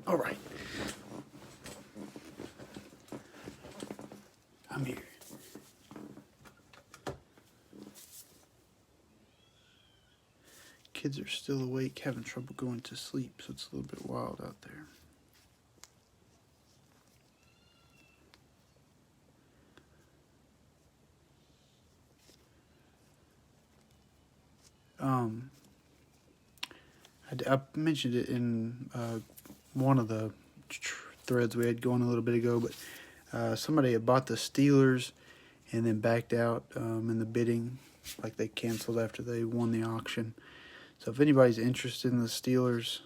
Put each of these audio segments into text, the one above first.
All right. I'm here. Kids are still awake, having trouble going to sleep, so it's a little bit wild out there. I mentioned it in one of the threads we had going a little bit ago, but somebody had bought the Steelers and then backed out in the bidding, like they canceled after they won the auction. So if anybody's interested in the Steelers,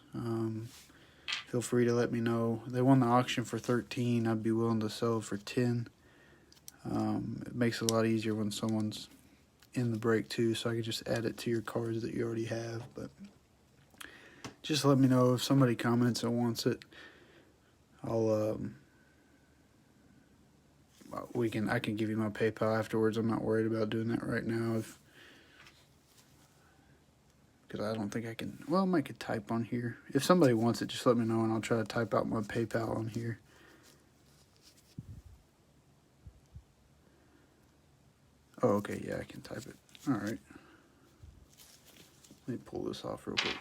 feel free to let me know. They won the auction for 13. I'd be willing to sell for 10. It makes it a lot easier when someone's in the break too, so I could just add it to your cards that you already have. But just let me know if somebody comments and wants it. I can give you my PayPal afterwards. I'm not worried about doing that right now, because I don't think I can. Well, I might could type on here. If somebody wants it, just let me know and I'll try to type out my PayPal on here. Oh, okay, yeah, I can type it. All right. Let me pull this off real quick.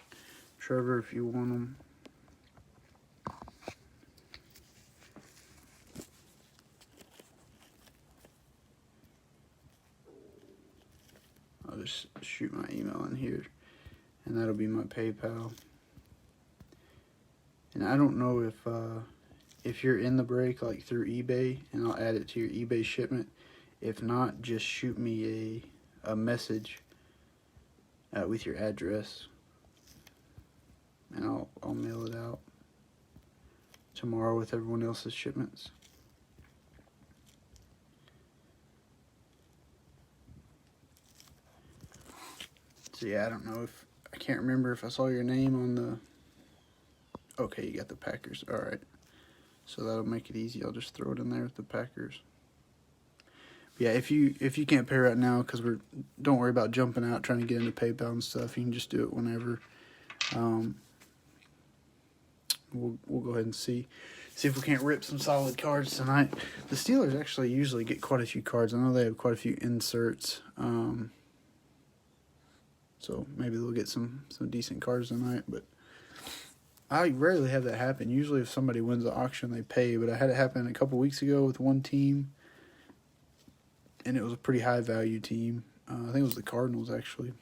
Trevor, if you want them. I'll just shoot my email in here, and that'll be my PayPal. And I don't know if you're in the break, like through eBay, and I'll add it to your eBay shipment. If not, just shoot me a message with your address, and I'll mail it out tomorrow with everyone else's shipments. So yeah, I don't know I can't remember if I saw your name on the. Okay, you got the Packers. All right, so that'll make it easy. I'll just throw it in there with the Packers. Yeah, if you can't pay right now, because don't worry about jumping out trying to get into PayPal and stuff. You can just do it whenever. We'll go ahead and see if we can't rip some solid cards tonight. The Steelers actually usually get quite a few cards. I know they have quite a few inserts. So maybe they'll get some decent cards tonight. But I rarely have that happen. Usually if somebody wins the auction, they pay. But I had it happen a couple weeks ago with one team, and it was a pretty high value team. I think it was the Cardinals, actually.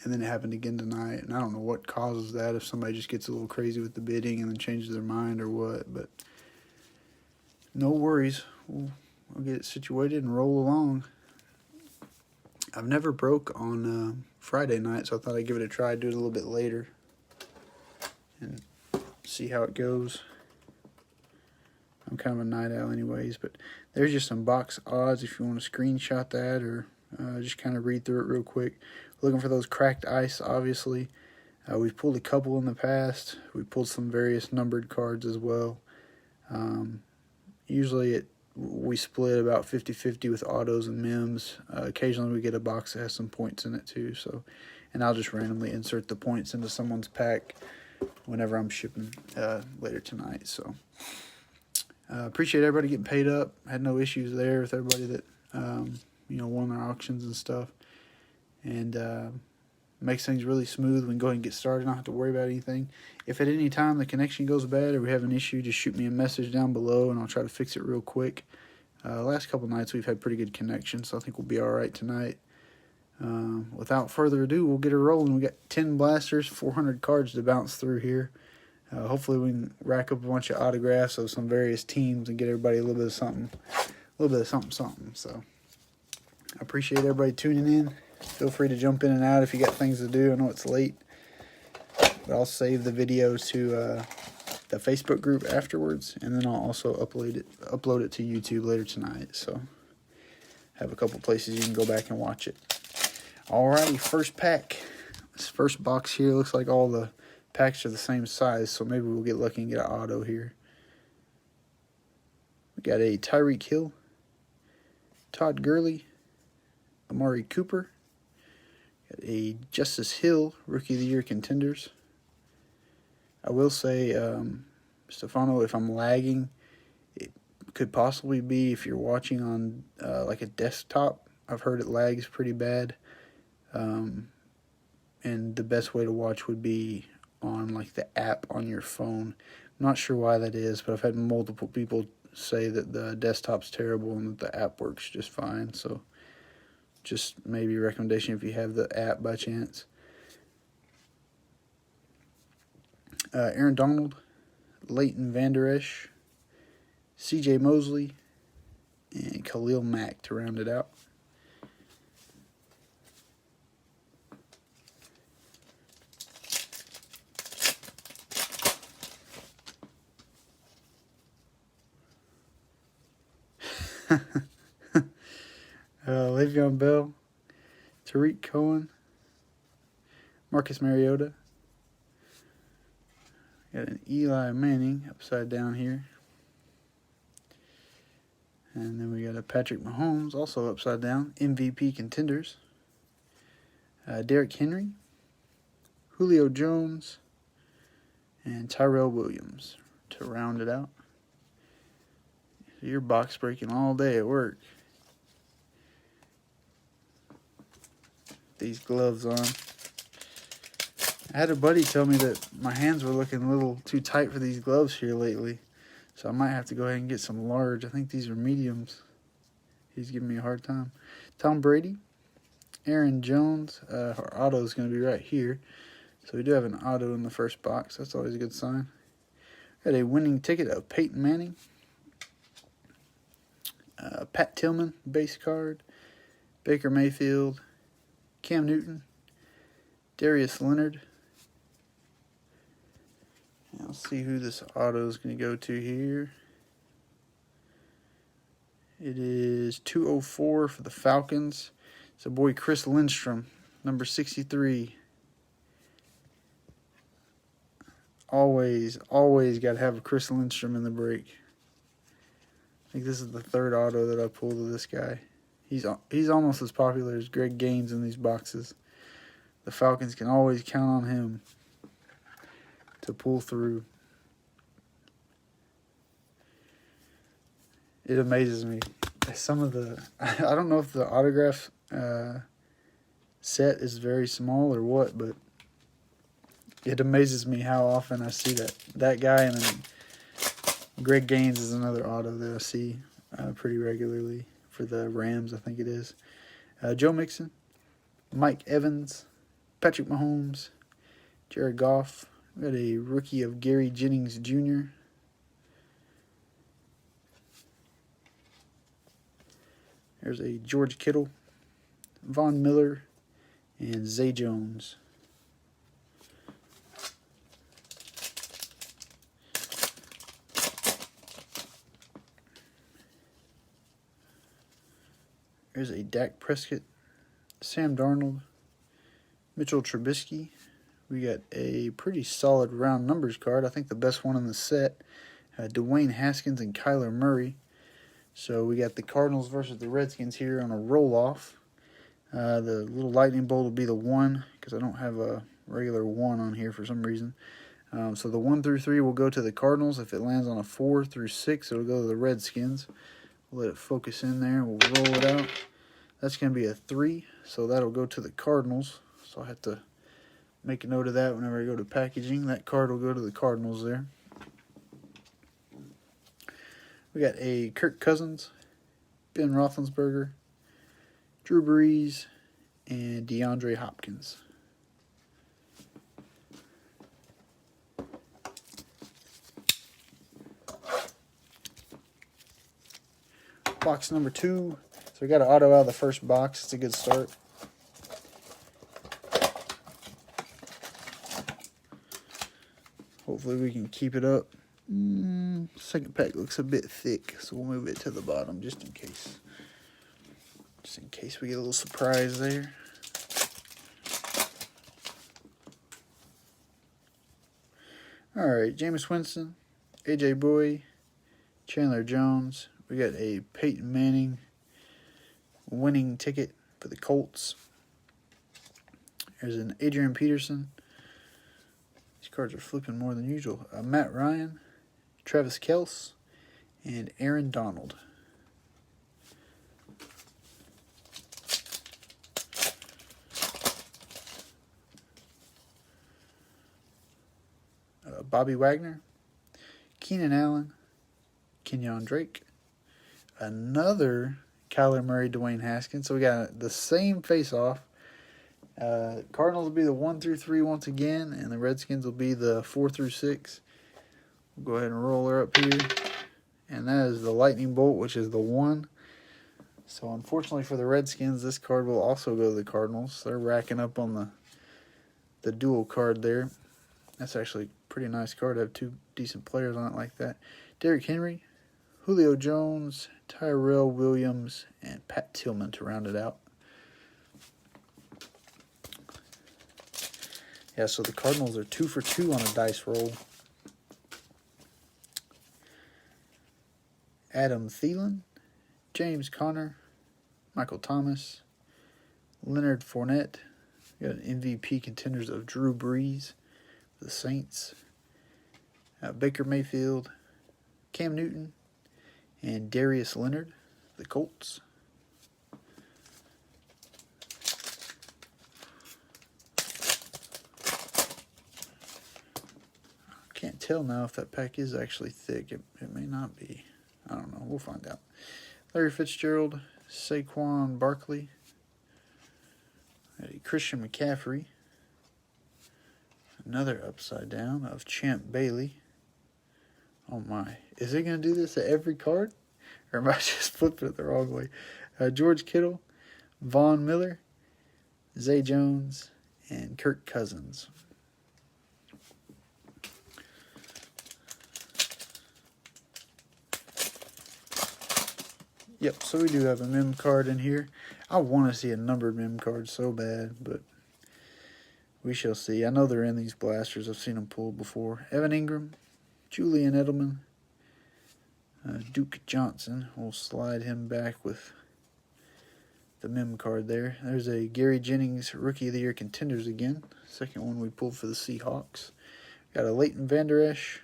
And then it happened again tonight, and I don't know what causes that, if somebody just gets a little crazy with the bidding and then changes their mind or what, but no worries. We'll get it situated and roll along. I've never broke on Friday night, so I thought I'd give it a try, do it a little bit later, and see how it goes. I'm kind of a night owl anyways, but there's just some box odds if you want to screenshot that or just kind of read through it real quick. Looking for those cracked ice, obviously. We've pulled a couple in the past. We pulled some various numbered cards as well. Usually we split about 50-50 with autos and mems. Occasionally we get a box that has some points in it too. And I'll just randomly insert the points into someone's pack whenever I'm shipping later tonight. So appreciate everybody getting paid up. Had no issues there with everybody that won their auctions and stuff. And makes things really smooth. We can go ahead and get started. Not have to worry about anything. If at any time the connection goes bad or we have an issue, just shoot me a message down below and I'll try to fix it real quick. Last couple nights we've had pretty good connection, so I think we'll be all right tonight. Without further ado, we'll get her rolling. We got 10 blasters, 400 cards to bounce through here. Hopefully we can rack up a bunch of autographs of some various teams and get everybody a little bit of something. So I appreciate everybody tuning in. Feel free to jump in and out if you got things to do. I know it's late, but I'll save the video to the Facebook group afterwards, and then I'll also upload it to YouTube later tonight. So have a couple places you can go back and watch it. Alrighty, first pack. This first box here looks like all the packs are the same size, so maybe we'll get lucky and get an auto here. We got a Tyreek Hill, Todd Gurley, Amari Cooper, got a Justice Hill, Rookie of the Year Contenders. I will say Stefano, if I'm lagging, it could possibly be if you're watching on like a desktop. I've heard it lags pretty bad. And the best way to watch would be on like the app on your phone. I'm not sure why that is, but I've had multiple people say that the desktop's terrible and that the app works just fine. So just maybe a recommendation if you have the app by chance. Aaron Donald, Leighton Vander Esch, C.J. Mosley, and Khalil Mack to round it out. Le'Veon Bell, Tariq Cohen, Marcus Mariota. Got an Eli Manning upside down here. And then we got a Patrick Mahomes also upside down. MVP contenders. Derrick Henry, Julio Jones, and Tyrell Williams to round it out. So you're box breaking all day at work. These gloves on. I had a buddy tell me that my hands were looking a little too tight for these gloves here lately. So I might have to go ahead and get some large. I think these are mediums. He's giving me a hard time. Tom Brady, Aaron Jones. Our auto is going to be right here. So we do have an auto in the first box. That's always a good sign. Got a winning ticket of Peyton Manning. Pat Tillman, base card. Baker Mayfield. Cam Newton. Darius Leonard. I'll see who this auto is going to go to here. It is 204 for the Falcons. It's a boy Chris Lindstrom, number 63. Always got to have a Chris Lindstrom in the break. I think this is the third auto that I pulled of this guy. He's almost as popular as Greg Gaines in these boxes. The Falcons can always count on him to pull through. It amazes me. Some of the, I don't know if the autograph set is very small or what, but it amazes me how often I see that guy. And then Greg Gaines is another auto that I see pretty regularly for the Rams, I think it is. Joe Mixon, Mike Evans, Patrick Mahomes, Jared Goff. We got a rookie of Gary Jennings Jr. There's a George Kittle, Von Miller, and Zay Jones. There's a Dak Prescott, Sam Darnold, Mitchell Trubisky. We got a pretty solid round numbers card. I think the best one in the set. Dwayne Haskins and Kyler Murray. So we got the Cardinals versus the Redskins here on a roll-off. The little lightning bolt will be the 1 because I don't have a regular 1 on here for some reason. So the 1 through 3 will go to the Cardinals. If it lands on a 4 through 6, it'll go to the Redskins. We'll let it focus in there. We'll roll it out. That's going to be a 3, so that'll go to the Cardinals. So I have to make a note of that whenever I go to packaging. That card will go to the Cardinals there. We got a Kirk Cousins, Ben Roethlisberger, Drew Brees, and DeAndre Hopkins. Box number 2. So we got an auto out of the first box. It's a good start. Hopefully we can keep it up. Second pack looks a bit thick, so we'll move it to the bottom just in case. Just in case we get a little surprise there. Alright, Jameis Winston, AJ Bowie, Chandler Jones. We got a Peyton Manning winning ticket for the Colts. There's an Adrian Peterson. These cards are flipping more than usual. Matt Ryan, Travis Kelce, and Aaron Donald. Bobby Wagner, Keenan Allen, Kenyon Drake, another Kyler Murray, Dwayne Haskins. So we got the same face-off. Cardinals will be the 1 through 3 once again, and the Redskins will be the 4 through 6. We'll go ahead and roll her up here. And that is the Lightning Bolt, which is the 1. So unfortunately for the Redskins, this card will also go to the Cardinals. They're racking up on the dual card there. That's actually a pretty nice card to have 2 decent players on it like that. Derrick Henry, Julio Jones, Tyrell Williams, and Pat Tillman to round it out. Yeah, so the Cardinals are 2 for 2 on a dice roll. Adam Thielen, James Conner, Michael Thomas, Leonard Fournette. We got an MVP contenders of Drew Brees for the Saints. Baker Mayfield, Cam Newton, and Darius Leonard, the Colts. Can't tell now if that pack is actually thick. It may not be. I don't know. We'll find out. Larry Fitzgerald, Saquon Barkley, Christian McCaffrey, another upside down of Champ Bailey. Oh my. Is it going to do this at every card? Or am I just flipping it the wrong way? George Kittle, Von Miller, Zay Jones, and Kirk Cousins. Yep, so we do have a mem card in here. I want to see a numbered mem card so bad, but we shall see. I know they're in these blasters. I've seen them pulled before. Evan Ingram, Julian Edelman, Duke Johnson. We'll slide him back with the mem card there. There's a Gary Jennings Rookie of the Year Contenders again. Second one we pulled for the Seahawks. Got a Leighton Vander Esch,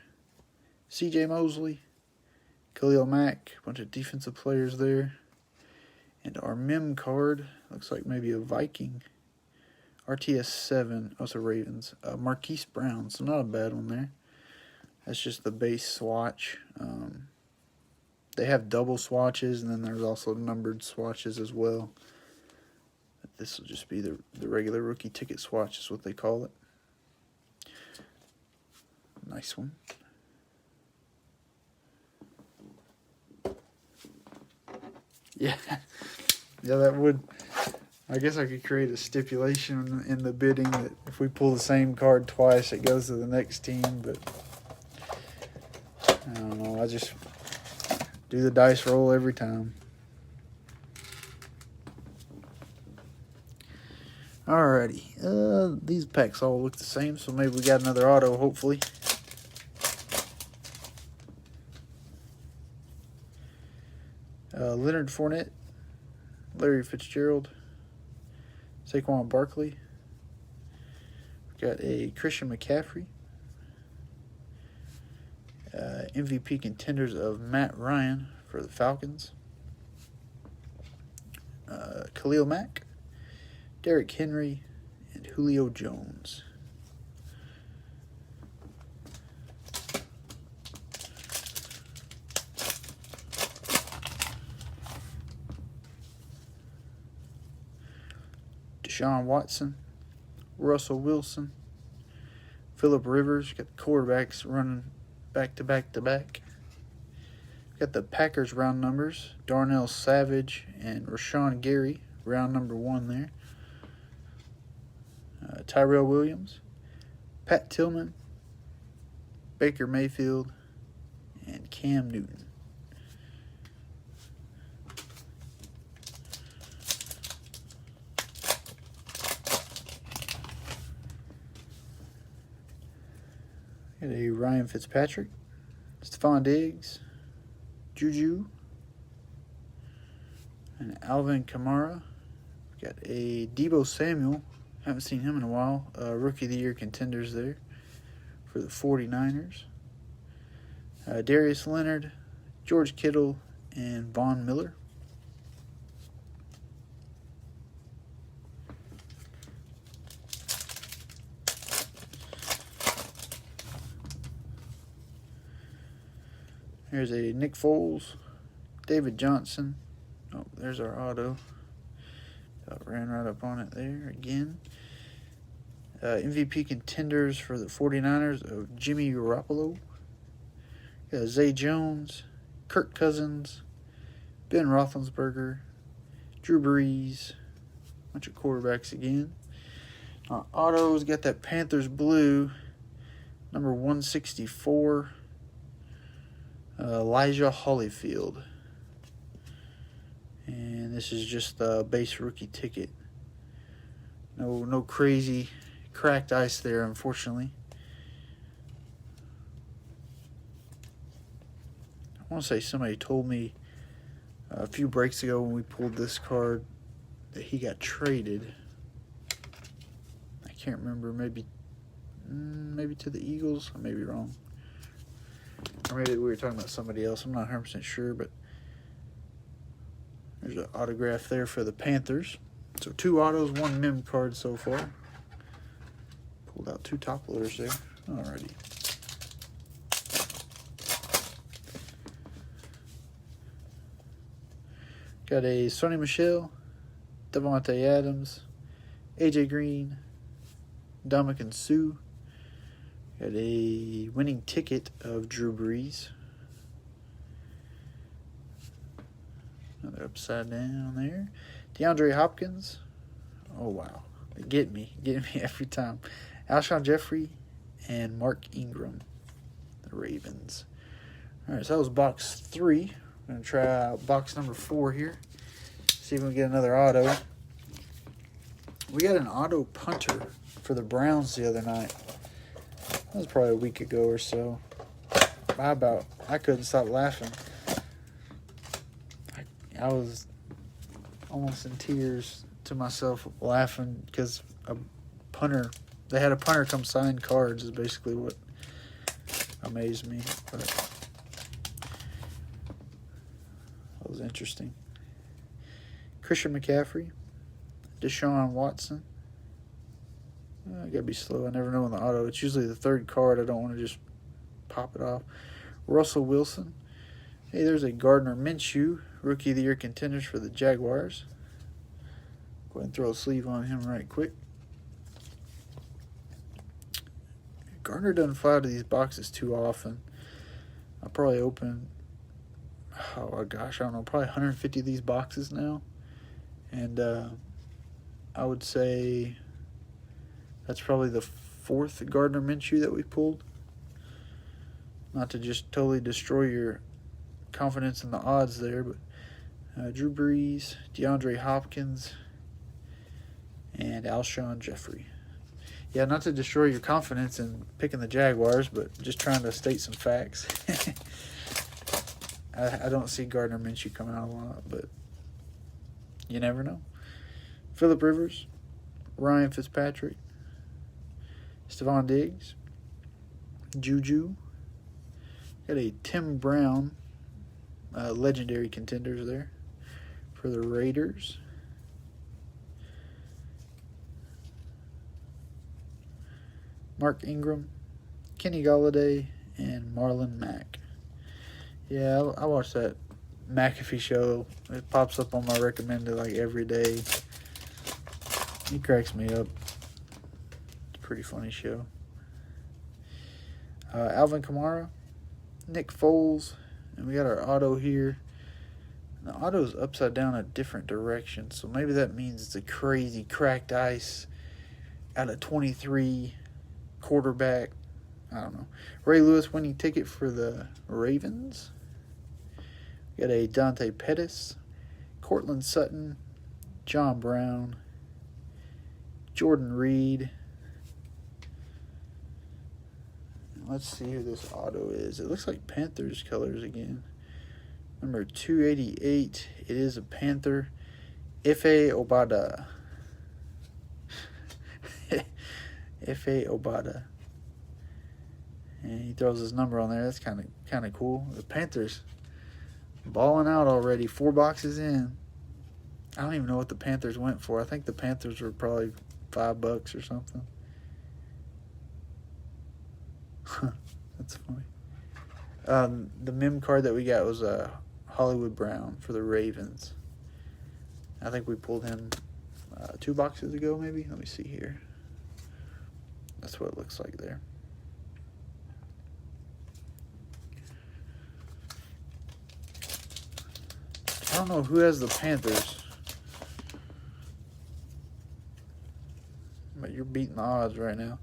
C.J. Mosley, Khalil Mack, a bunch of defensive players there. And our mem card looks like maybe a Viking. RTS 7, also Ravens. Marquise Brown, so not a bad one there. That's just the base swatch. They have double swatches, and then there's also numbered swatches as well. But this will just be the regular rookie ticket swatch is what they call it. Nice one. Yeah, that would. I guess I could create a stipulation in the bidding that if we pull the same card twice, it goes to the next team. But I don't know. I just do the dice roll every time. Alrighty. These packs all look the same, so maybe we got another auto, hopefully. Leonard Fournette, Larry Fitzgerald, Saquon Barkley. We've got a Christian McCaffrey. MVP contenders of Matt Ryan for the Falcons. Khalil Mack, Derrick Henry, and Julio Jones. Deshaun Watson, Russell Wilson, Phillip Rivers. Got the quarterbacks running back to back to back. Got the Packers round numbers. Darnell Savage and Rashawn Gary, round number 1 there. Tyrell Williams, Pat Tillman, Baker Mayfield, and Cam Newton. Got a Ryan Fitzpatrick, Stephon Diggs, Juju, and Alvin Kamara. Got a Deebo Samuel. Haven't seen him in a while. Rookie of the Year contenders there for the 49ers. Darius Leonard, George Kittle, and Von Miller. Here's a Nick Foles, David Johnson. Oh, there's our auto. Ran right up on it there again. MVP contenders for the 49ers of Jimmy Garoppolo. Zay Jones, Kirk Cousins, Ben Roethlisberger, Drew Brees. Bunch of quarterbacks again. Our autos got that Panthers blue, number 164. Elijah Holyfield. And this is just the base rookie ticket. No crazy cracked ice there, unfortunately. I want to say somebody told me a few breaks ago when we pulled this card that he got traded. I can't remember. Maybe to the Eagles. I may be wrong. Or maybe we were talking about somebody else. I'm not 100% sure, but there's an autograph there for the Panthers. So 2 autos, 1 mem card so far. Pulled out 2 top loaders there. Alrighty. Got a Sony Michel, Devontae Adams, AJ Green, Ndamukong Suh. Got a winning ticket of Drew Brees. Another upside down there. DeAndre Hopkins. Oh, wow. They get me every time. Alshon Jeffrey and Mark Ingram, the Ravens. All right, so that was box 3. I'm going to try out box number 4 here. See if we can get another auto. We got an auto punter for the Browns the other night. That was probably a week ago or so. I couldn't stop laughing. I was almost in tears to myself laughing because they had a punter come sign cards is basically what amazed me. But that was interesting. Christian McCaffrey, Deshaun Watson. I gotta be slow. I never know in the auto. It's usually the 3rd card. I don't want to just pop it off. Russell Wilson. Hey, there's a Gardner Minshew, Rookie of the Year contenders for the Jaguars. Go ahead and throw a sleeve on him right quick. Gardner doesn't fly out of these boxes too often. I'll probably open, oh gosh, I don't know, probably 150 of these boxes now. And I would say that's probably the 4th Gardner Minshew that we pulled. Not to just totally destroy your confidence in the odds there, but Drew Brees, DeAndre Hopkins, and Alshon Jeffrey. Yeah, not to destroy your confidence in picking the Jaguars, but just trying to state some facts. I don't see Gardner Minshew coming out a lot, but you never know. Phillip Rivers, Ryan Fitzpatrick, Stephon Diggs, Juju. Got a Tim Brown, legendary contenders there for the Raiders. Mark Ingram, Kenny Golladay, and Marlon Mack. Yeah, I watched that McAfee show. It pops up on my recommended like every day. He cracks me up. It's a pretty funny show. Alvin Kamara, Nick Foles, and we got our auto here. The auto's upside down a different direction, so maybe that means it's a crazy cracked ice out of 23 quarterback. I don't know. Ray Lewis winning ticket for the Ravens. We got a Dante Pettis, Cortland Sutton, John Brown, Jordan Reed. Let's see who this auto is. It looks like Panthers colors again. Number 288. It is a Panther. Ife Obada. Ife Obada. And he throws his number on there. That's kind of cool. The Panthers balling out already. 4 boxes in. I don't even know what the Panthers went for. I think the Panthers were probably $5 or something. That's funny. The mem card that we got was Hollywood Brown for the Ravens. I think we pulled him 2 boxes ago, maybe. Let me see here. That's what it looks like there. I don't know who has the Panthers, but you're beating the odds right now.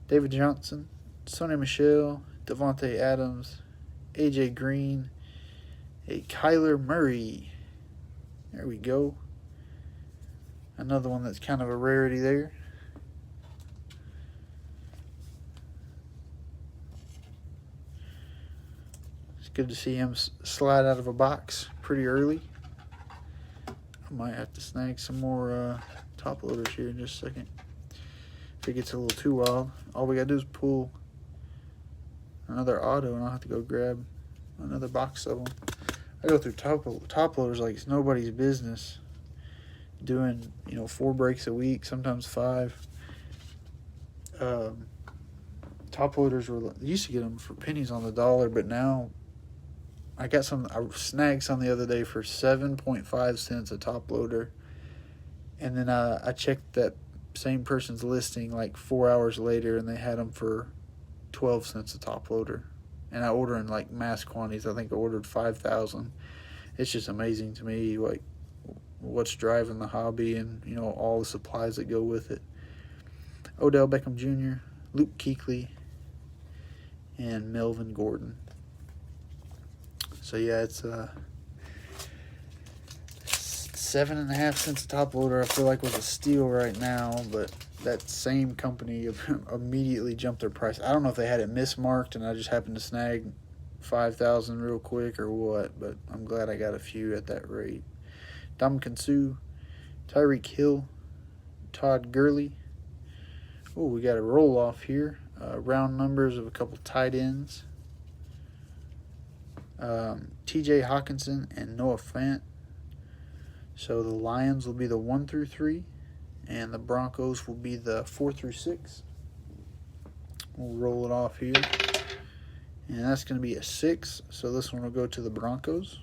David Johnson, Sonny Michel, Devontae Adams, AJ Green, a Kyler Murray. There we go. Another one that's kind of a rarity there. It's good to see him slide out of a box pretty early. I might have to snag some more top loaders here in just a second. If it gets a little too wild, all we gotta do is pull another auto and I'll have to go grab another box of them. I go through top loaders like it's nobody's business, doing 4 breaks a week, sometimes 5. Top loaders used to get them for pennies on the dollar, but now I snagged some the other day for 7.5 cents a top loader, and then I checked that same person's listing like 4 hours later, and they had them for 12 cents a top loader. And I order in like mass quantities. I think I ordered 5,000. It's just amazing to me, like what's driving the hobby, and all the supplies that go with it. Odell Beckham Jr., Luke Kuechly, and Melvin Gordon. So yeah, it's 7.5 cents a top loader. I feel like was a steal right now, but that same company immediately jumped their price. I don't know if they had it mismarked and I just happened to snag 5,000 real quick or what, but I'm glad I got a few at that rate. Ndamukong Suh, Tyreek Hill, Todd Gurley. Oh, we got a roll off here. Round numbers of a couple tight ends. TJ Hawkinson and Noah Fant. So the Lions will be the 1 through 3, and the Broncos will be the 4 through 6. We'll roll it off here, and that's going to be a 6. So this one will go to the Broncos.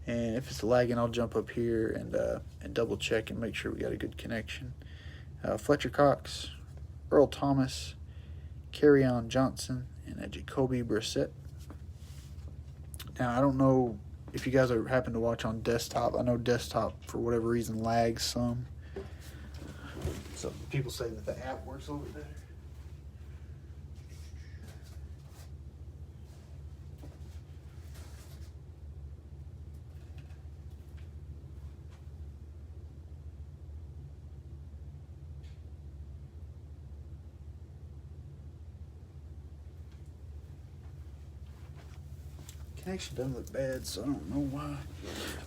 And if it's lagging, I'll jump up here and double check and make sure we got a good connection. Fletcher Cox, Earl Thomas, Kerryon Johnson, and a Jacoby Brissett. Now, I don't know if you guys happen to watch on desktop. I know desktop, for whatever reason, lags some. So people say that the app works a little bit better. Connection doesn't look bad, so I don't know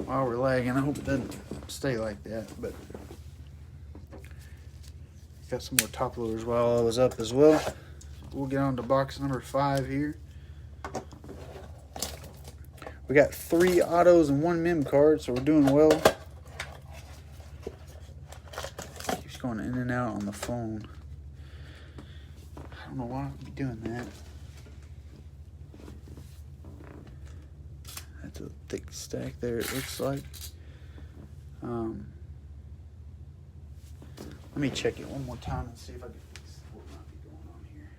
why we're lagging. I hope it doesn't stay like that, but got some more top loaders while I was up as well. We'll get on to box number 5 here. We got 3 autos and 1 mem card, so we're doing well. Keeps going in and out on the phone. I don't know why I'd be doing that. That's a thick stack there, it looks like. Let me check it one more time and see if I can fix what might be going on here.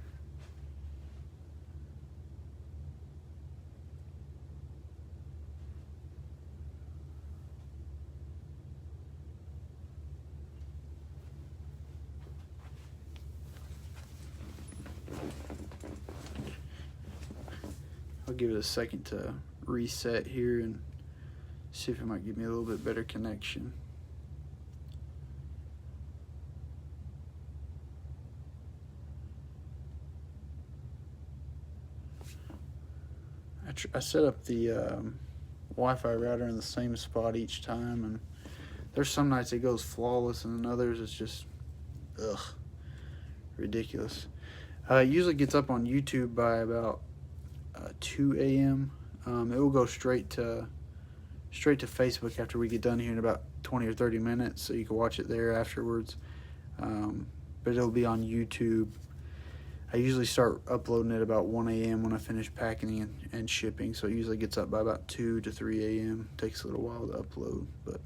I'll give it a second to reset here and see if it might give me a little bit better connection. I set up the Wi-Fi router in the same spot each time, and there's some nights it goes flawless, and then others it's just ridiculous. It usually gets up on YouTube by about 2 a.m. It will go straight to Facebook after we get done here in about 20 or 30 minutes, so you can watch it there afterwards. But it'll be on YouTube. I usually start uploading it about 1 a.m. when I finish packing and shipping, so it usually gets up by about 2 to 3 a.m. Takes a little while to upload, but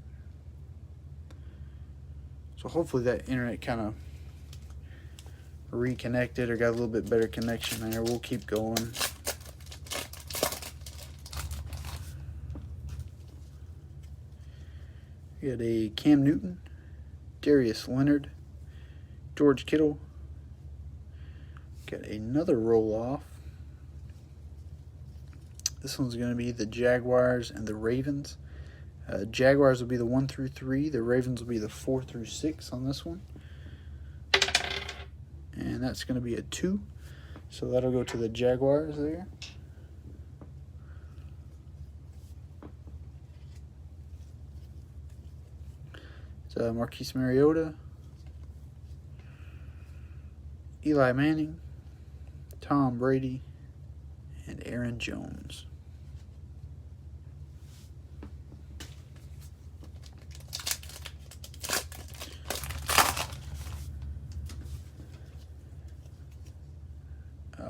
so hopefully that internet kind of reconnected or got a little bit better connection there. We'll keep going. We got a Cam Newton, Darius Leonard, George Kittle. Got another roll-off. This one's going to be the Jaguars and the Ravens. Jaguars will be the 1 through 3. The Ravens will be the 4 through 6 on this one. And that's going to be a 2. So that'll go to the Jaguars there. It's Marquise Mariota, Eli Manning, Tom Brady, and Aaron Jones.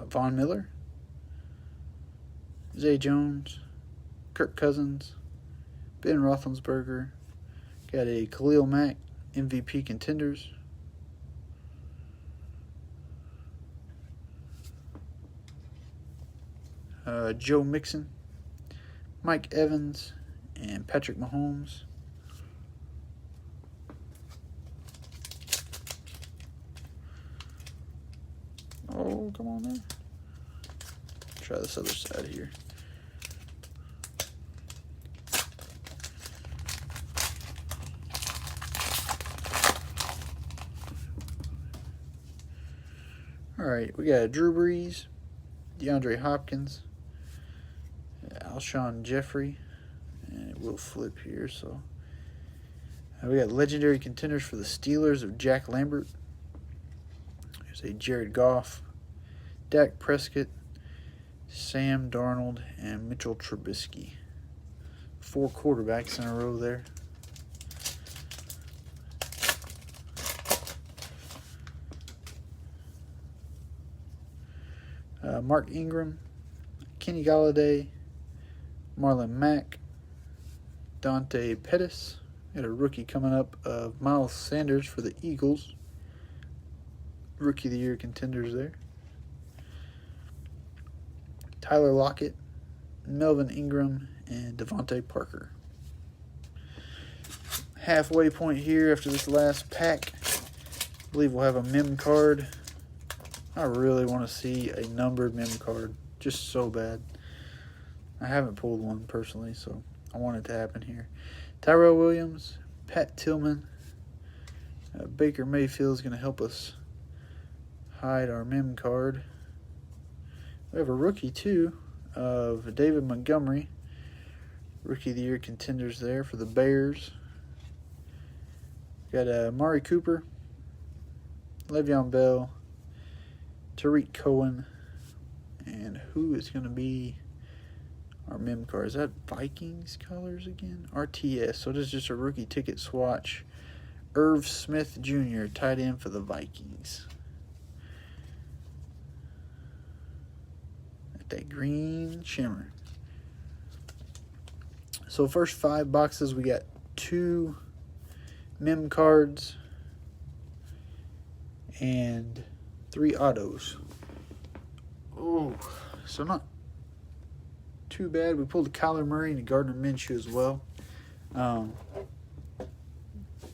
Von Miller, Zay Jones, Kirk Cousins, Ben Roethlisberger. Got a Khalil Mack, MVP Contenders. Joe Mixon, Mike Evans, and Patrick Mahomes. Oh, come on there. Try this other side here. All right, we got Drew Brees, DeAndre Hopkins, Alshon Jeffrey, and it will flip here. So we got legendary contenders for the Steelers of Jack Lambert. There's a Jared Goff, Dak Prescott, Sam Darnold, and Mitchell Trubisky. 4 quarterbacks in a row there. Mark Ingram, Kenny Galladay, Marlon Mack, Dante Pettis. Got a rookie coming up of Miles Sanders for the Eagles. Rookie of the Year contenders there. Tyler Lockett, Melvin Ingram, and Devontae Parker. Halfway point here after this last pack. I believe we'll have a mem card. I really want to see a numbered mem card. Just so bad. I haven't pulled one personally, so I want it to happen here. Tyrell Williams, Pat Tillman. Baker Mayfield is going to help us hide our mem card. We have a rookie, too, of David Montgomery. Rookie of the Year contenders there for the Bears. Got Amari Cooper, Le'Veon Bell, Tariq Cohen, and who is going to be our mem card? Is that Vikings colors again? RTS. So it is just a rookie ticket swatch. Irv Smith Jr., tight end for the Vikings. At that green shimmer. So first 5 boxes, we got 2 mem cards and 3 autos. Oh, so not too bad. We pulled a Kyler Murray and a Gardner Minshew as well.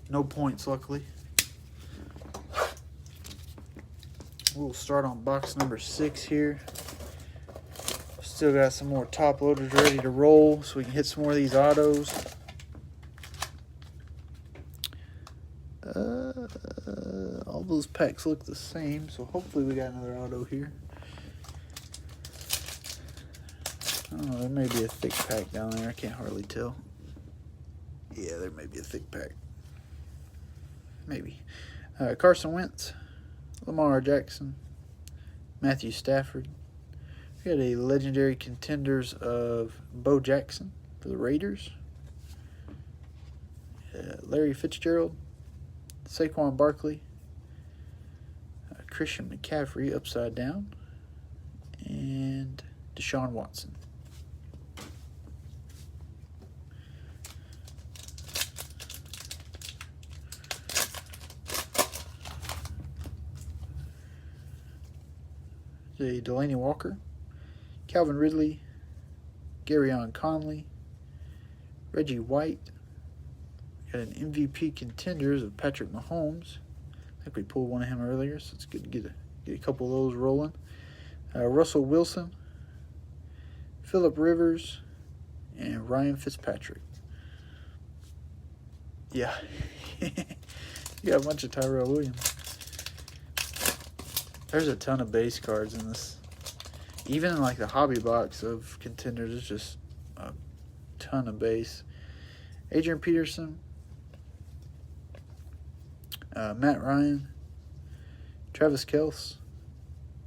No points, luckily. We'll start on box number 6 here. Still got some more top loaders ready to roll so we can hit some more of these autos. All those packs look the same, so hopefully we got another auto here. I don't know, there may be a thick pack down there. I can't hardly tell. Yeah, there may be a thick pack. Maybe. Carson Wentz, Lamar Jackson, Matthew Stafford. We got a legendary contenders of Bo Jackson for the Raiders. Larry Fitzgerald, Saquon Barkley, Christian McCaffrey upside down, and Deshaun Watson. Delaney Walker, Calvin Ridley, Garyon Conley, Reggie White. Got an MVP contenders of Patrick Mahomes. I think we pulled one of him earlier, so it's good to get a couple of those rolling. Russell Wilson, Phillip Rivers, and Ryan Fitzpatrick. Yeah. You got a bunch of Tyrell Williams. There's a ton of base cards in this. Even in like the hobby box of contenders, there's just a ton of base. Adrian Peterson, Matt Ryan, Travis Kelce.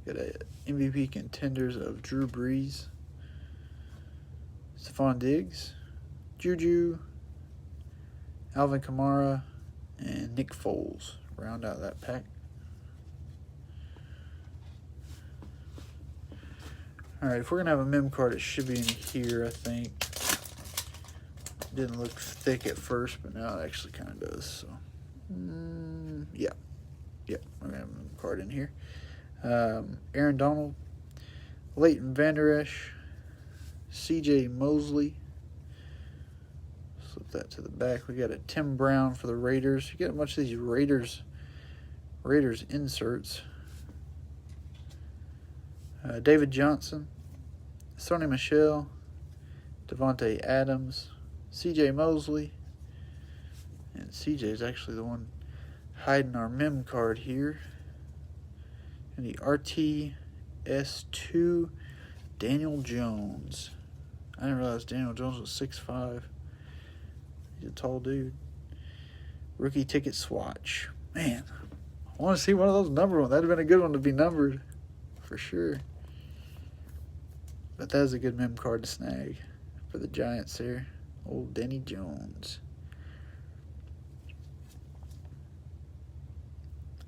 Got a MVP contenders of Drew Brees, Stephon Diggs, Juju, Alvin Kamara, and Nick Foles. Round out that pack. Alright, if we're going to have a mem card, it should be in here, I think. Didn't look thick at first, but now it actually kind of does. So, yeah. Yep, we're going to have a mem card in here. Aaron Donald, Leighton Vander Esch, C.J. Mosley. Slip that to the back. We got a Tim Brown for the Raiders. You get a bunch of these Raiders inserts. David Johnson, Sony Michel, Devontae Adams, C.J. Mosley, and C.J. is actually the one hiding our mem card here. And the RTS2 Daniel Jones. I didn't realize Daniel Jones was 6'5". He's a tall dude. Rookie ticket swatch. Man, I want to see one of those numbered ones. That'd have been a good one to be numbered for sure. But that was a good mem card to snag for the Giants there. Old Danny Jones.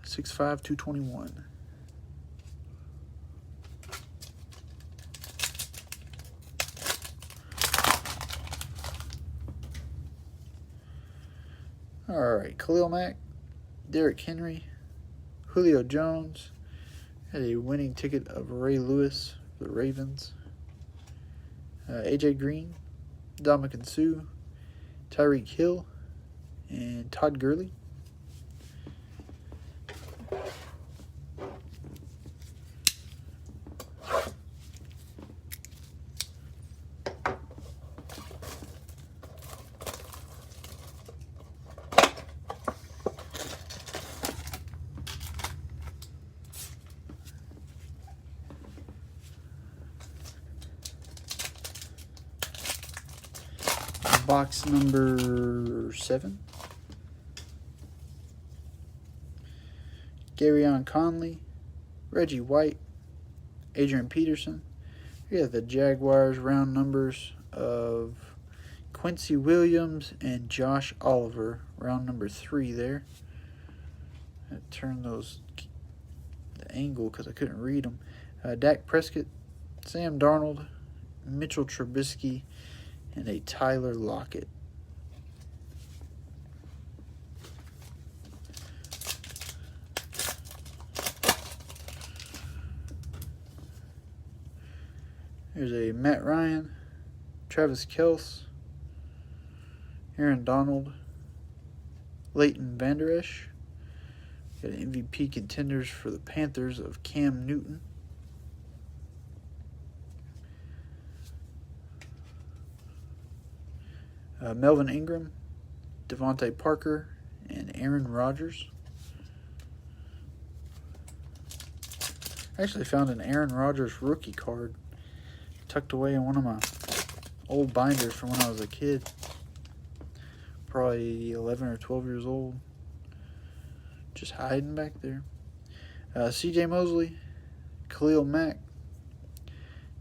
6'5", 221. Alright, Khalil Mack, Derrick Henry, Julio Jones. Had a winning ticket of Ray Lewis for the Ravens. AJ Green, Dominican Sue, Tyreek Hill, and Todd Gurley. Box number 7. Garyon Conley, Reggie White, Adrian Peterson. We have the Jaguars round numbers of Quincy Williams and Josh Oliver, round number 3 there. I turned the angle because I couldn't read them. Dak Prescott, Sam Darnold, Mitchell Trubisky, and a Tyler Lockett. There's a Matt Ryan, Travis Kelce, Aaron Donald, Leighton Vander Esch. Got an MVP contenders for the Panthers of Cam Newton. Melvin Ingram, Devontae Parker, and Aaron Rodgers. I actually found an Aaron Rodgers rookie card tucked away in one of my old binders from when I was a kid. Probably 11 or 12 years old. Just hiding back there. C.J. Mosley, Khalil Mack,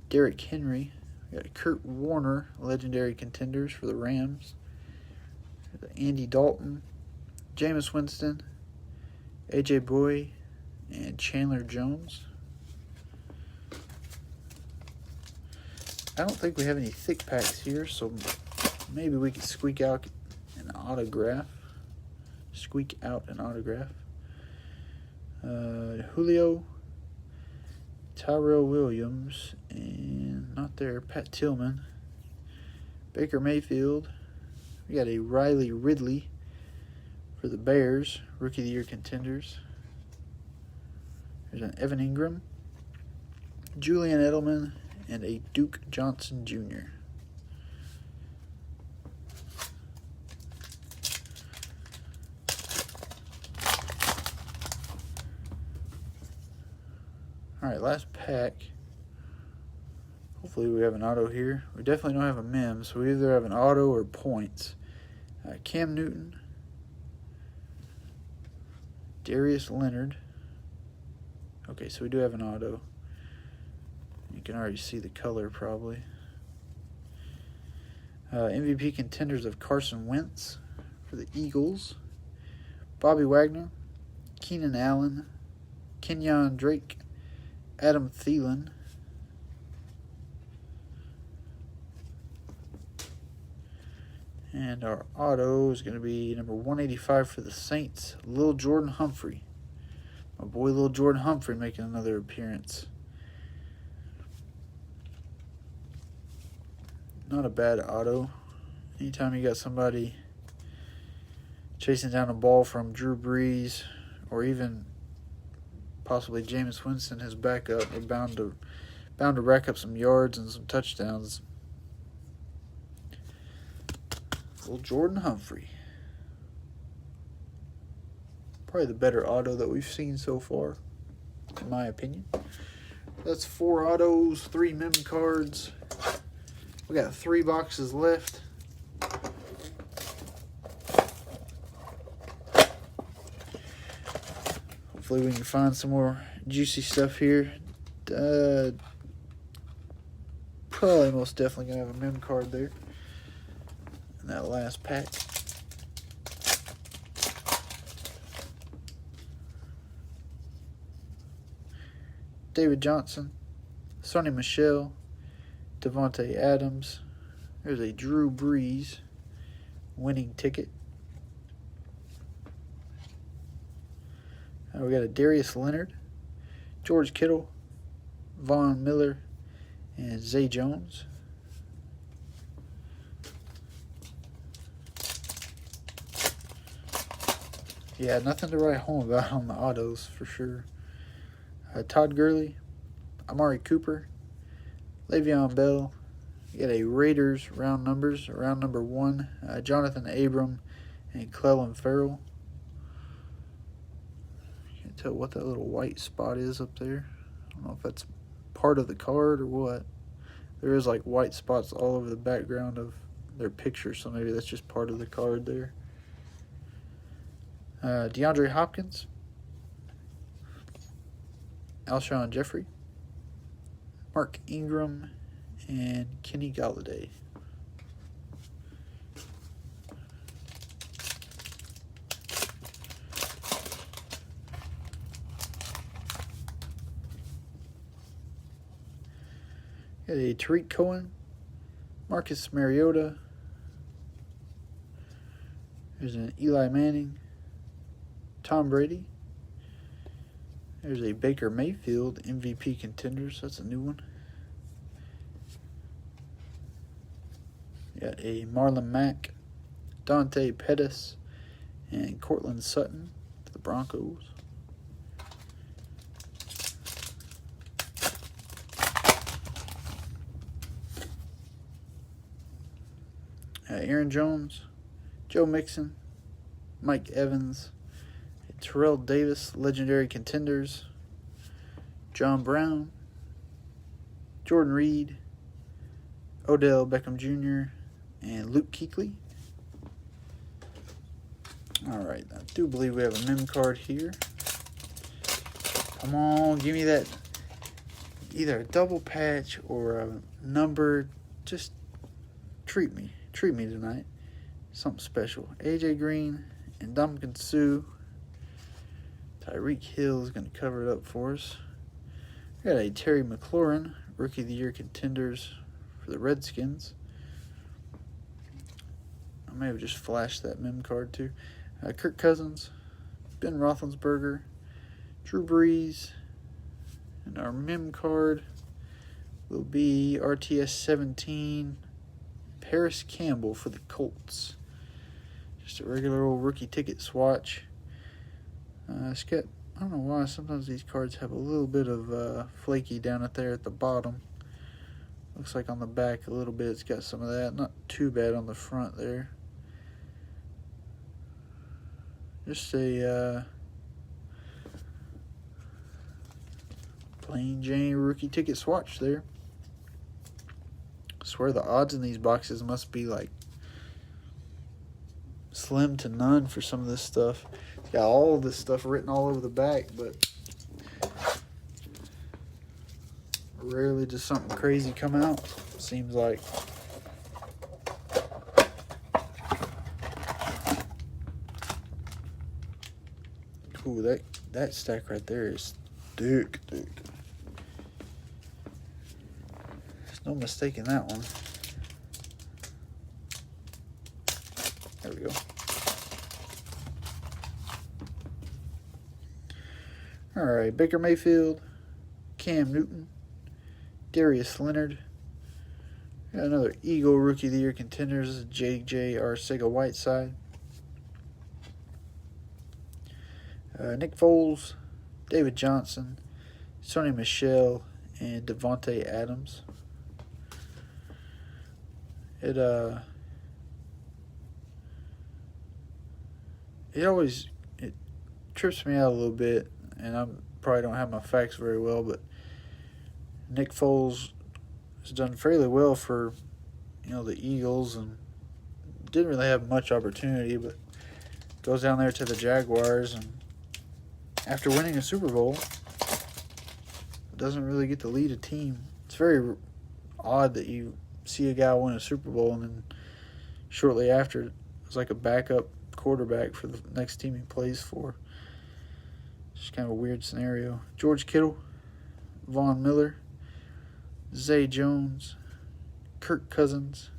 Derrick Henry. We got Kurt Warner, legendary contenders for the Rams. Andy Dalton, Jameis Winston, AJ Boy, and Chandler Jones. I don't think we have any thick packs here, so maybe we could squeak out an autograph. Julio, Tyrell Williams, and not there, Pat Tillman, Baker Mayfield. We got a Riley Ridley for the Bears, Rookie of the Year contenders. There's an Evan Ingram, Julian Edelman, and a Duke Johnson Jr. Alright, last pack. Hopefully we have an auto here. We definitely don't have a mem, so we either have an auto or points. Cam Newton, Darius Leonard. Okay, so we do have an auto. You can already see the color probably. MVP contenders of Carson Wentz for the Eagles. Bobby Wagner, Keenan Allen, Kenyon Drake, Adam Thielen. And our auto is going to be number 185 for the Saints, Lil Jordan Humphrey. My boy Lil Jordan Humphrey making another appearance. Not a bad auto. Anytime you got somebody chasing down a ball from Drew Brees or even possibly Jameis Winston, his backup, they're bound to rack up some yards and some touchdowns. Little Jordan Humphrey. Probably the better auto that we've seen so far, in my opinion. That's 4 autos, 3 mem cards. We got 3 boxes left. Hopefully we can find some more juicy stuff here. Probably most definitely going to have a mem card there in that last pack. David Johnson, Sonny Michel, Devontae Adams. There's a Drew Brees winning ticket. We got a Darius Leonard, George Kittle, Von Miller, and Zay Jones. Yeah, nothing to write home about on the autos for sure. Todd Gurley, Amari Cooper, Le'Veon Bell. You got a Raiders round number 1, Jonathan Abram and Clelin Ferrell. Can't tell what that little white spot is up there. I don't know if that's part of the card or what. There is like white spots all over the background of their picture, so maybe that's just part of the card there. DeAndre Hopkins, Alshon Jeffrey, Mark Ingram, and Kenny Galladay. Got a Tariq Cohen, Marcus Mariota. There's an Eli Manning, Tom Brady. There's a Baker Mayfield MVP contenders. That's a new one. Got a Marlon Mack, Dante Pettis, and Cortland Sutton for the Broncos. Aaron Jones, Joe Mixon, Mike Evans, Terrell Davis, legendary contenders, John Brown, Jordan Reed, Odell Beckham Jr., and Luke Kuechly. Alright, I do believe we have a mem card here. Come on, give me that either a double patch or a number. Just treat me tonight. Something special. AJ Green and Ndamukong Suh. Tyreek Hill is going to cover it up for us. We got a Terry McLaurin, Rookie of the Year contenders for the Redskins. I may have just flashed that mem card too. Kirk Cousins, Ben Roethlisberger, Drew Brees, and our mem card will be RTS 17, Paris Campbell for the Colts. Just a regular old rookie ticket swatch. It's got, I don't know why, sometimes these cards have a little bit of flaky down at there at the bottom. Looks like on the back a little bit it's got some of that. Not too bad on the front there. Just a plain Jane rookie ticket swatch there. I swear the odds in these boxes must be like slim to none for some of this stuff. It's got all of this stuff written all over the back, but rarely does something crazy come out, seems like. Ooh, that stack right there is thick. There's no mistaking that one. There we go. All right, Baker Mayfield, Cam Newton, Darius Leonard. Got another Eagle Rookie of the Year contenders, J.J. Arcega-Whiteside. Nick Foles, David Johnson, Sony Michel, and Devontae Adams. It trips me out a little bit, and I probably don't have my facts very well, but Nick Foles has done fairly well for, the Eagles, and didn't really have much opportunity, but goes down there to the Jaguars, and after winning a Super Bowl, doesn't really get to lead a team. It's very odd that you see a guy win a Super Bowl and then shortly after it's like a backup quarterback for the next team he plays for. It's just kind of a weird scenario. George Kittle, Von Miller, Zay Jones, Kirk Cousins.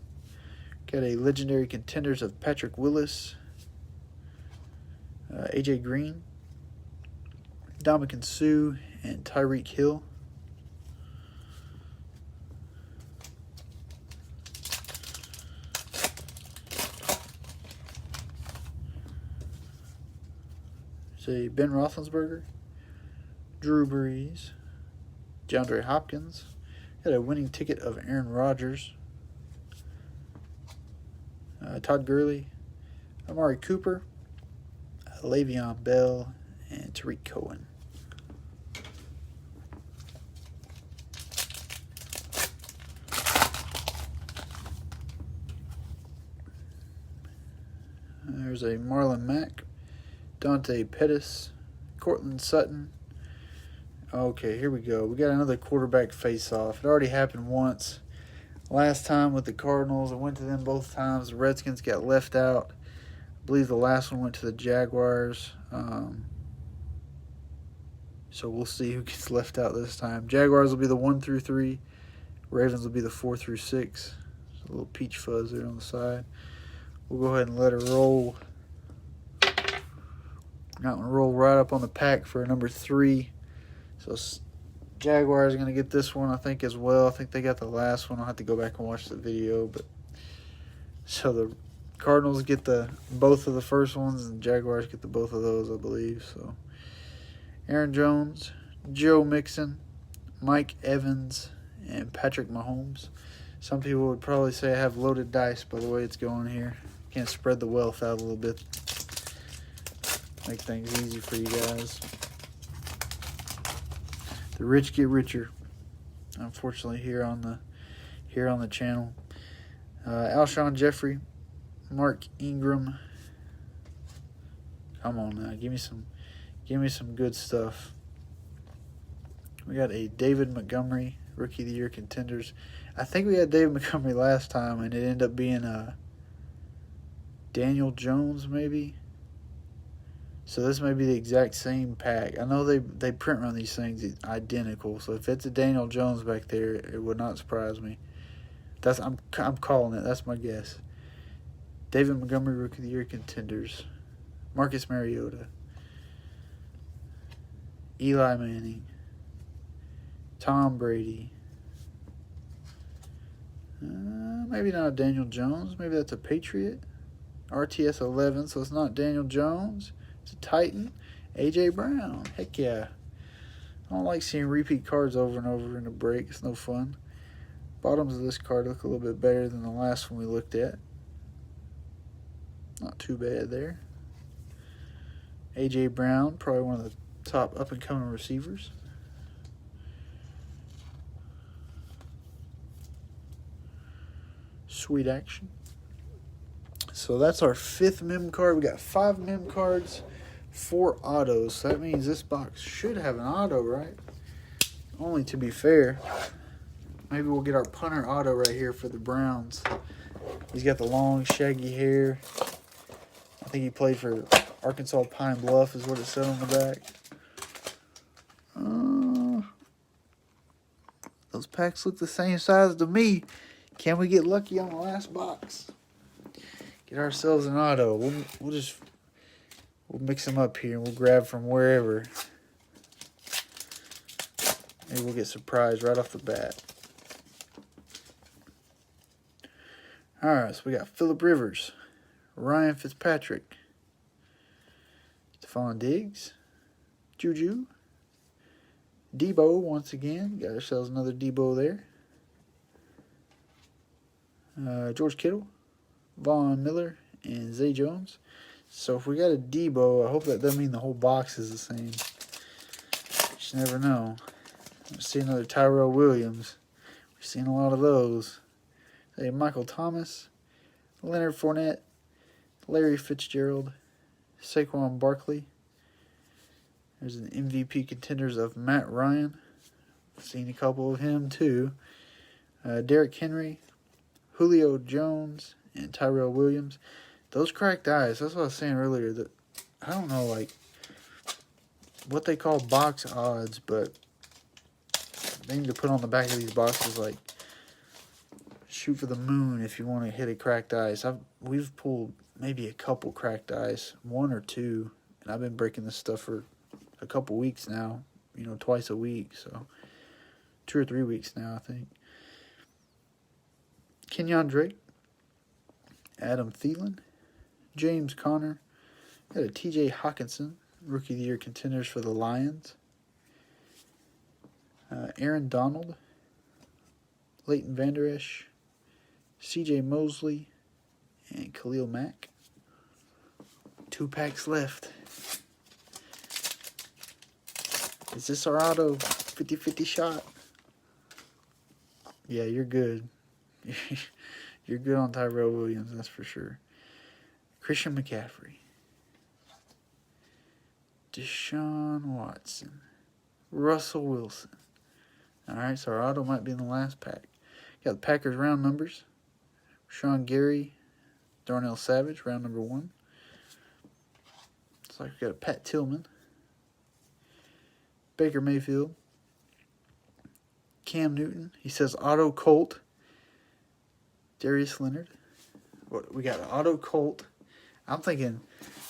Got a legendary contenders of Patrick Willis, AJ Green, Ndamukong Suh, and Tyreek Hill. Say Ben Roethlisberger, Drew Brees, DeAndre Hopkins. Got a winning ticket of Aaron Rodgers, Todd Gurley, Amari Cooper, Le'Veon Bell, and Tariq Cohen. There's a Marlon Mack, Dante Pettis, Cortland Sutton. Okay, here we go. We got another quarterback face-off. It already happened once. Last time with the Cardinals, I went to them both times. The Redskins got left out. I believe the last one went to the Jaguars. So we'll see who gets left out this time. Jaguars will be the 1 through 3. Ravens will be the 4 through 6. A little peach fuzz there on the side. We'll go ahead and let it roll. That one roll right up on the pack for number 3. So Jaguars are going to get this one, I think, as well. I think they got the last one. I'll have to go back and watch the video. But so the Cardinals get both of the first ones, and Jaguars get both of those, I believe. So Aaron Jones, Joe Mixon, Mike Evans, and Patrick Mahomes. Some people would probably say I have loaded dice by the way it's going here. Can't spread the wealth out a little bit. Make things easy for you guys. The rich get richer, unfortunately, here on the channel. Alshon Jeffrey, Mark Ingram. Come on now, give me some good stuff. We got a David Montgomery, Rookie of the Year Contenders. I think we had David Montgomery last time, and it ended up being Daniel Jones, maybe. So this may be the exact same pack. I know they print run these things identical, so if it's a Daniel Jones back there, it would not surprise me. I'm calling it. That's my guess. David Montgomery, Rookie of the Year Contenders. Marcus Mariota. Eli Manning. Tom Brady. Maybe not Daniel Jones. Maybe that's a Patriot. RTS 11, so it's not Daniel Jones. It's a Titan. A.J. Brown. Heck yeah. I don't like seeing repeat cards over and over in a break. It's no fun. Bottoms of this card look a little bit better than the last one we looked at. Not too bad there. A.J. Brown, probably one of the top up-and-coming receivers. Sweet action. So that's our 5th mem card. We got 5 mem cards, 4 autos. So that means this box should have an auto, right? Only to be fair. Maybe we'll get our punter auto right here for the Browns. He's got the long, shaggy hair. I think he played for Arkansas Pine Bluff is what it said on the back. Those packs look the same size to me. Can we get lucky on the last box? Get ourselves an auto. We'll mix them up here and we'll grab from wherever. Maybe we'll get surprised right off the bat. Alright, so we got Phillip Rivers, Ryan Fitzpatrick, Stephon Diggs, Juju, Debo once again. Got ourselves another Debo there. George Kittle, Von Miller, and Zay Jones. So if we got a Debo, I hope that doesn't mean the whole box is the same. Just never know. Let's see another Tyrell Williams. We've seen a lot of those. Hey, Michael Thomas, Leonard Fournette, Larry Fitzgerald, Saquon Barkley. There's an MVP contenders of Matt Ryan. I've seen a couple of him too. Derrick Henry, Julio Jones, and Tyrell Williams. Those cracked eyes, that's what I was saying earlier. That I don't know, like, what they call box odds, but they need to put on the back of these boxes, like, shoot for the moon if you want to hit a cracked ice. We've pulled maybe a couple cracked ice, 1 or 2, and I've been breaking this stuff for a couple weeks now, twice a week, so 2 or 3 weeks now, I think. Kenyon Drake, Adam Thielen, James Conner, got a T.J. Hawkinson, Rookie of the Year contenders for the Lions, Aaron Donald, Leighton Vander Esch, C.J. Mosley, and Khalil Mack. 2 packs left. Is this our auto 50-50 shot? Yeah, you're good. You're good on Tyrell Williams, that's for sure. Christian McCaffrey. Deshaun Watson. Russell Wilson. Alright, so our auto might be in the last pack. Got the Packers round numbers. Sean Gary, Darnell Savage, round number 1. Looks like we got a Pat Tillman. Baker Mayfield. Cam Newton. He says auto Colt. Darius Leonard. What we got? An auto Colt. I'm thinking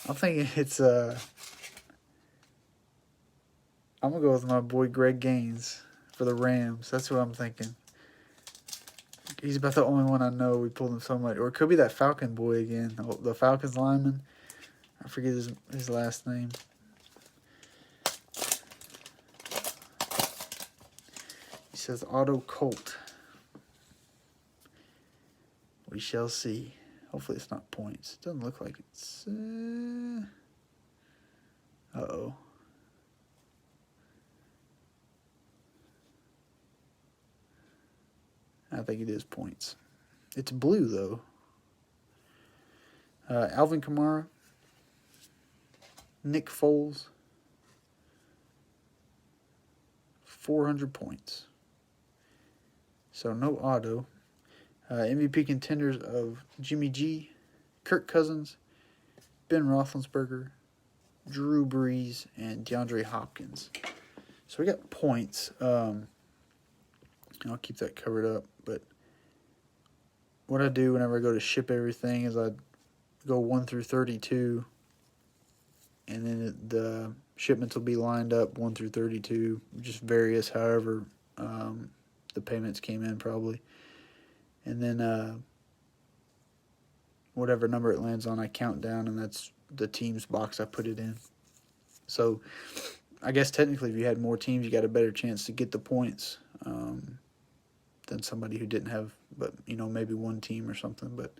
it's I'm gonna go with my boy Greg Gaines for the Rams. That's what I'm thinking. He's about the only one I know. We pulled him so much. Or it could be that Falcon boy again. The Falcons lineman. I forget his last name. He says auto Colt. We shall see. Hopefully it's not points. It doesn't look like it's... Uh-oh. I think it is points. It's blue, though. Alvin Kamara. Nick Foles. 400 points. So no auto. MVP contenders of Jimmy G, Kirk Cousins, Ben Roethlisberger, Drew Brees, and DeAndre Hopkins. So we got points. I'll keep that covered up. But what I do whenever I go to ship everything is I go 1 through 32, and then the shipments will be lined up 1 through 32, just various, however the payments came in probably. And then whatever number it lands on, I count down, and that's the team's box I put it in. So I guess technically if you had more teams, you got a better chance to get the points than somebody who didn't have, but maybe one team or something. But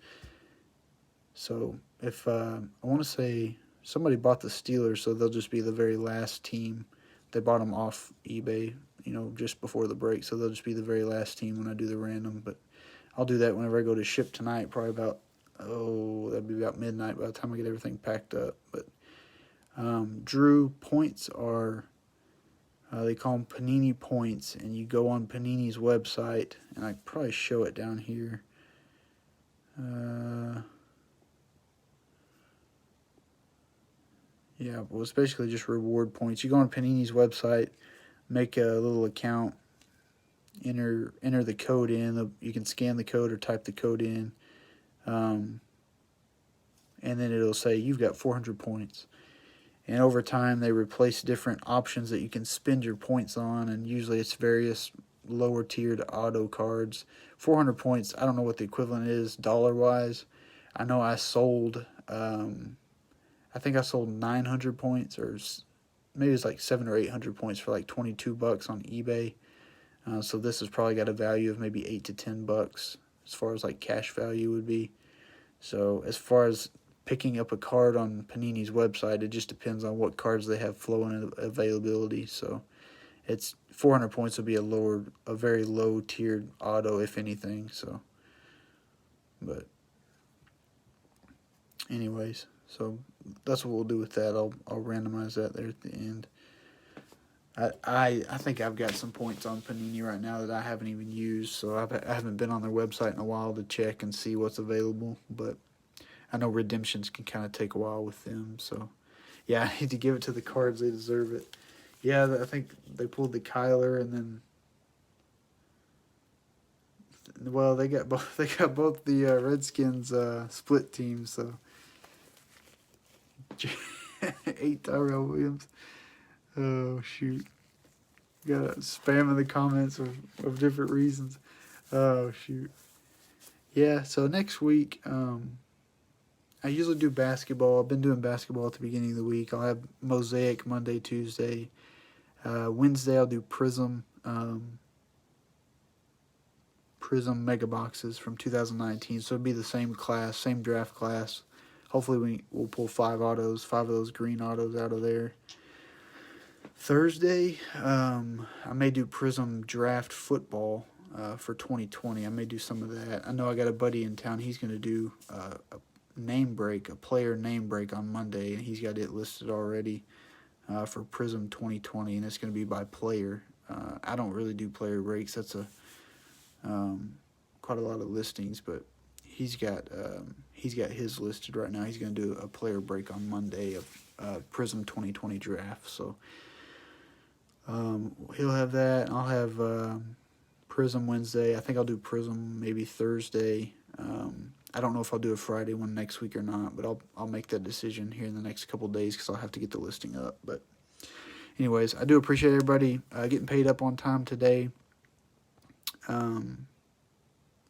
so if I want to say somebody bought the Steelers, so they'll just be the very last team. They bought them off eBay, just before the break, so they'll just be the very last team when I do the random. But I'll do that whenever I go to ship tonight, probably about, that'd be about midnight by the time I get everything packed up. But Drew points are, they call them Panini points, and you go on Panini's website, and I probably show it down here. Yeah, well, it's basically just reward points. You go on Panini's website, make a little account, enter the code in. You can scan the code or type the code in, and then it'll say you've got 400 points. And over time, they replace different options that you can spend your points on, and usually it's various lower-tiered auto cards. 400 points, I don't know what the equivalent is dollar-wise. I know I sold, I think I sold 900 points, or maybe it's like 700 or 800 points for like $22 on eBay. So this has probably got a value of maybe $8 to $10 as far as like cash value would be. So as far as picking up a card on Panini's website, it just depends on what cards they have flowing availability. So it's 400 points would be a very low tiered auto, if anything. So, but anyways, so that's what we'll do with that. I'll randomize that there at the end. I think I've got some points on Panini right now that I haven't even used, so I haven't been on their website in a while to check and see what's available, but I know redemptions can kind of take a while with them, so yeah, I need to give it to the cards. They deserve it. Yeah, I think they pulled the Kyler, and then, well, they got both the Redskins split teams, so 8 Tyrell Williams. Oh, shoot. Got spam in the comments of different reasons. Oh, shoot. Yeah, so next week, I usually do basketball. I've been doing basketball at the beginning of the week. I'll have Mosaic Monday, Tuesday. Wednesday, I'll do Prism. Prism Mega Boxes from 2019. So it'll be the same class, same draft class. Hopefully we'll pull 5 autos, 5 of those green autos out of there. Thursday, I may do Prism Draft Football for 2020. I may do some of that. I know I got a buddy in town. He's going to do a player name break on Monday, and he's got it listed already for Prism 2020, and it's going to be by player. I don't really do player breaks. That's quite a lot of listings, but he's got his listed right now. He's going to do a player break on Monday of Prism 2020 draft. So he'll have that. I'll have Prism Wednesday. I think I'll do Prism maybe Thursday. I don't know if I'll do a Friday one next week or not, but I'll make that decision here in the next couple of days because I'll have to get the listing up. But anyways, I do appreciate everybody getting paid up on time today.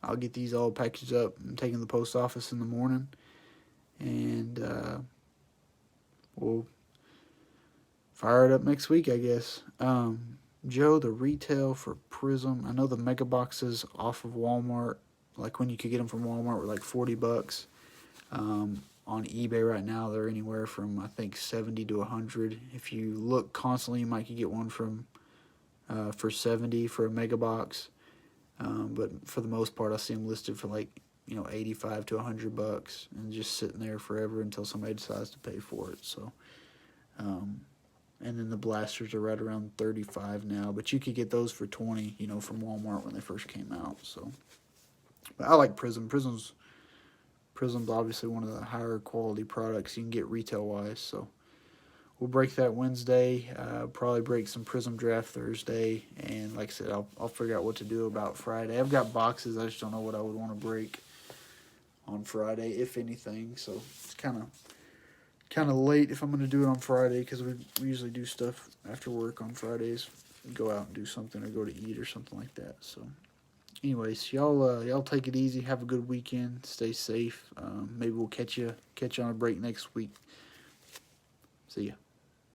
I'll get these all packaged up and taken to the post office in the morning, and we'll fire it up next week, I guess. Joe, the retail for Prism, I know the mega boxes off of Walmart, like when you could get them from Walmart, were like $40. On eBay right now, they're anywhere from, I think, 70 to 100. If you look constantly, you might could get one from for 70 for a mega box. But for the most part, I see them listed for like, 85 to $100 and just sitting there forever until somebody decides to pay for it. So, And then the blasters are right around 35 now, but you could get those for 20, you know, from Walmart when they first came out. So, but I like Prism. Prism's obviously one of the higher quality products you can get retail wise. So we'll break that Wednesday. Probably break some Prism Draft Thursday, and like I said, I'll figure out what to do about Friday. I've got boxes. I just don't know what I would want to break on Friday, if anything. So it's kind of late if I'm going to do it on Friday, because we usually do stuff after work on Fridays. Go out and do something or go to eat or something like that. So anyways, y'all take it easy. Have a good weekend. Stay safe. Maybe we'll catch you on a break next week. See ya.